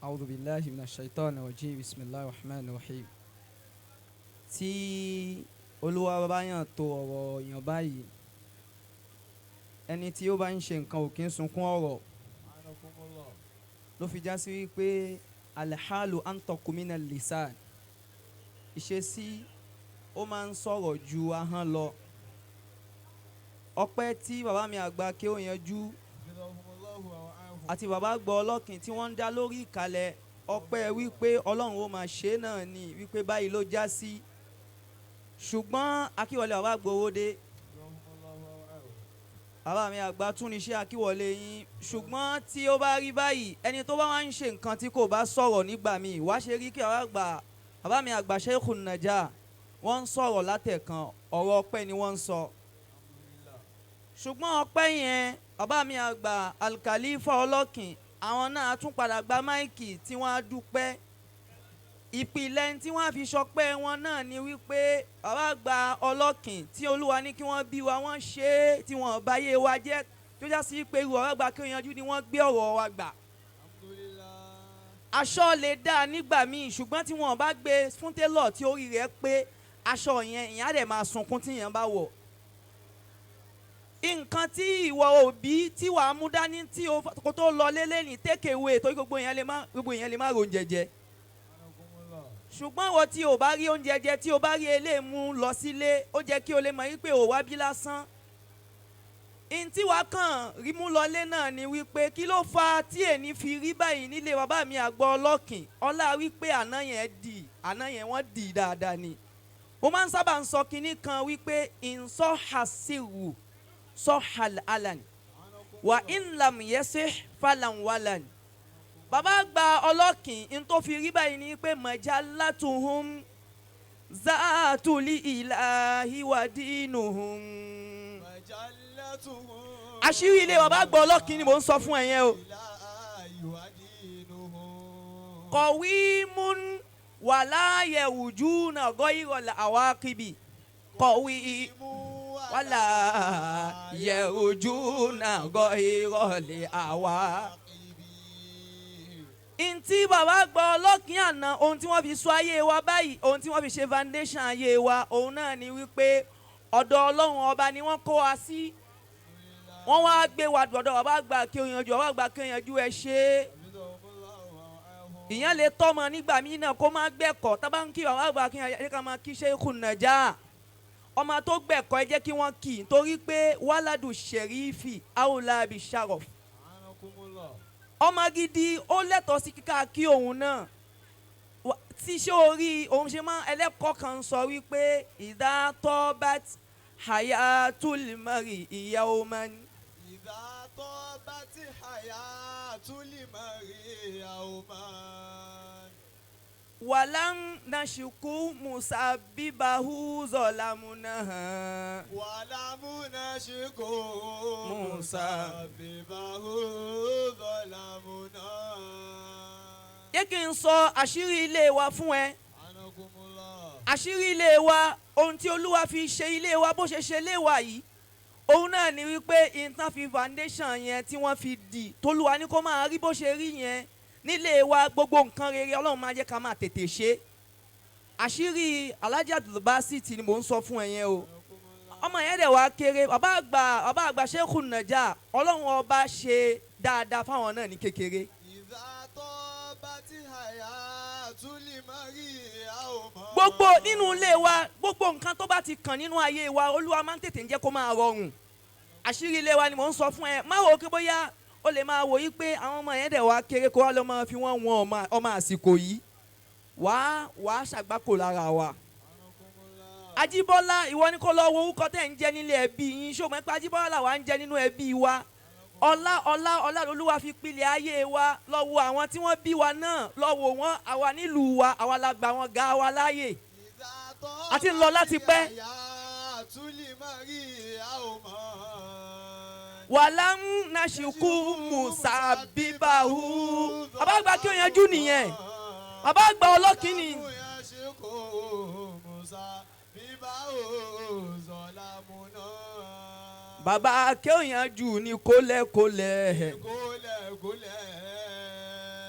أعوذ بالله من الشيطان الرجيم بسم الله الرحمن الرحيم. Tí Olúwa bá yàn tó ọ̀rọ̀ yàn báyìí, ẹni tí ó bá ń ṣe nǹkan ò kí ń sunkún ọ̀rọ̀ ló fi já sí wípé alhalu antokumina lisan, ìṣesí ó máa ń sọ̀rọ̀ ju ahọ́n lọ. Ọpẹ́ tí bàbá mi àgbà kí ó yanjú àti bàbá gbọ́ ọlọ́kìn tí wọ́n ń dá lórí ìkàlẹ̀ ọpẹ́ wípé ọlọ́run ó máa ṣe náà ni wípé báyìí ló já sí. Ṣùgbọ́n akíwọlé bàbá gbowódé, bàbá mi àgbà tún níṣẹ́ akíwọlé yín. Ṣùgbọ́n tí ó bá rí báyìí, ẹni tó bá wá ń ṣe nǹkan tí kò bá sọ̀rọ̀ nígbà míì wá ṣe rí kí bàbá mi àgbà Sheikhun Najah wọ́n ń sọ̀rọ̀ látẹ̀kan, ọ̀rọ̀ ọpẹ́ ni wọ́n ń sọ. Ṣùgbọ́n ọpẹ́ yẹn bàbá mi àgbà Al-Khalifa ọlọ́kìn àwọn náà tún padà gba máìkì tí wọ́n á dúpẹ́. Ìpìlẹ̀ tí wọ́n á fi ṣọpẹ́ wọn náà ni wípé bàbá àgbà ọlọ́kìn tí Olúwa ní kí wọ́n bí wa wọ́n ṣe é tí wọ́n bá yé wa jẹ́ tó já sí pé irú ọ̀rọ̀ àgbà kí ó yanjú ni wọ́n gbé ọ̀rọ̀ wa gbà. Aṣọ lè dá nígbà míì ṣùgbọ́n tí wọ́n bá gbé fún télọ̀ tí orí rẹ̀ pé aṣọ yẹn ìyẹn á dẹ̀ máa sunkún tí yẹn bá wọ̀. Nǹkan tí ìwọ òbí tí wàá mú dání tí kò tó lọ lélẹ̀ ní take away torí gbogbo èèyàn lè má ro oúnjẹ jẹ. Ṣùgbọ́n ìwọ tí o bá rí oúnjẹ jẹ tí o bá rí eléyìí mú lọ sílé ó jẹ́ kí o lè mọ̀ wípé o wá bí lásán. Ntí wàá kàn rí mú lọlé náà ni wípé kí ló fa tí èní fi rí báyìí nílé bàbá mi àgbà ọlọ́kìn ọlá wípé àná yẹn wọ́n dì dáadáa ni. Mo máa ń sábà ń sọ kinní kan wípé ìǹsọ́ hasiru sọ́hal alan wà inlam yẹsẹ̀ falan walan. Bàbá àgbà ọlọ́kìn n tó fi rí báyìí ni pé majalatuhum zaatuli ilahi wa dinuhum. Àṣírí ilé bàbá àgbà ọlọ́kìn ni mò ń sọ fún ẹ yẹn o. Qawimun wala yewujuna ghayral awaqibi. Wala yewujuna ghayral awaqibi. Ntí bàbá àgbà ọlọ́kìn àná ohun tí wọ́n fi sọ ayé wa báyìí, ohun tí wọ́n fi ṣe foundation ayé wa òun náà ni wípé ọ̀dọ̀ Ọlọ́run ọba ni wọ́n kó wa sí. Wọ́n wá gbé wa dọ̀dọ̀ bàbá àgbà kí ó yanjú, bàbá àgbà kí ó yanjú ẹ ṣe é. Ìyẹn lè tọ́mọ nígbà míì náà kó má gbẹ̀kọ́ tábà ń kí bàbá àgbà kí ẹ ká máa kí Sheikhun Najah. Ọmọ tó gbẹ̀kọ́ ẹ jẹ́ kí wọ́n kì í torí pé wàládù sherifi awla bi sharaf. Ọmọ gidi ó lẹ́tọ̀ọ́ sí kíkà kí òun náà. Tí ṣé orí òun ṣe máa ẹlẹ́kọ̀ọ́ kan sọ wípé ìdá tọ́bat hayatul mari yawman. ìdá tọ́bat hayatul mari yawman. Walam nashuku musabibahu zolamunaha. Walam nashuku musabibahu zolamunaha. Yé kí n sọ àṣírí ilé wa fún ẹ. Àṣírí ilé wa, ohun tí Olúwa fi ṣe ilé wa bó ṣe ṣe ilé wa yìí, òun náà ni wípé ìtàn fi foundation yẹn tí wọ́n fi dì tólúwa ní kó máa rí bó ṣe rí yẹn nílé wa. Gbogbo nǹkan rere Ọlọ́run máa jẹ́ ká máa tètè ṣe. Àṣírí Alhaji Abdulbasit ni mò ń sọ fún ẹ yẹn o. Ọmọ yẹn dẹ̀ wá kéré, bàbá àgbà Sheikhun Najah Ọlọ́run ọba ṣe dáadáa fáwọn náà ní kékeré. Gbogbo nínú ilé wa, gbogbo nǹkan tó bá ti kàn nínú ayé wa Olúwa máa ń tètè ń jẹ́ kó máa rọrùn. Àṣírí ilé wa ni mò ń sọ fún ẹ. Má wò ó kí bóyá ó lè máa wò yí pé àwọn ọmọ yẹn dẹ̀ wá kéré kó wá lọ́ máa fi wọ́n wọn ọmọ àsìkò yìí. Wàá ṣàgbákò lára wa. Ajíbọ́lá ìwọ ni kó lọ wo orúkọ tẹ̀ ń jẹ́ nílé ẹbí yín. Ṣé o mọ̀ pé Ajíbọ́lá làwa ń jẹ́ nínú ẹbí wa? Ọlá Olúwa fi pilẹ̀ ayé wa. Lọ wo àwọn tí wọ́n bí wa náà, lọ wo wọn àwa nílùú wa, àwa la gbà wọn ga wa láàyè. A ti ń lọ láti pẹ́. Wàlám nàṣìkú musabibahu. Bàbá àgbà kí o yanjú nìyẹn. Bàbá àgbà ọlọ́kìn ni. Bàbá akéwìyànjú ní kólẹ́kólẹ́.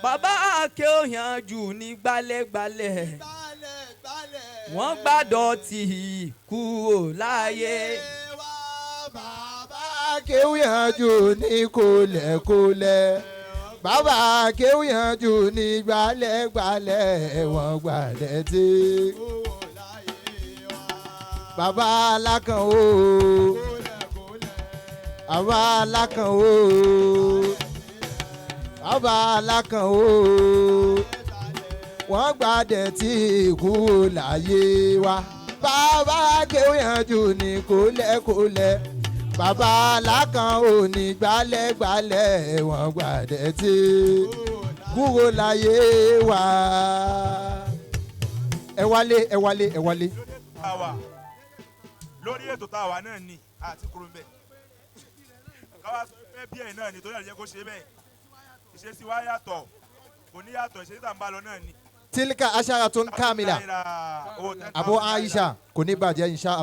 bàbá àkè òyànjú ní gbálẹ́gbálẹ̀ gbálẹ̀. wọ́n gbàdọ̀tì kúrò láyé. Bàbá kéwìyànjú ní kólẹ̀kólẹ̀. Bàbá kéwìyànjú ní gbálẹ́gbálẹ̀ wọ́n gbàlẹ̀ tí. Bàbá alákan o. Bàbá alákan o. Bàbá alákan o. Wọ́n gbàdẹ̀ tí kúrò láyé wa. Bàbá kéwìyànjú ní kólẹ̀kólẹ̀. Bàbá alákan ò ní gbálẹ́gbálẹ̀ wọ́n gbàdẹ̀ tí kúrò láyé wa. Ẹ wálé ẹ wálé ẹ wálé. Lórí ètò tá a wà náà ni àti kúrò ń bẹ̀. Káwá sọ pé bí ẹ̀ náà ni torí àjẹ́ kó ṣe bẹ́ẹ̀. Ìṣesí wa yàtọ̀ kò ní yàtọ̀ ìṣesí tá a ń bá lọ náà ni. Tilka asharatun kamila. Abu Aisha kò ní bàjẹ́ insha Allah.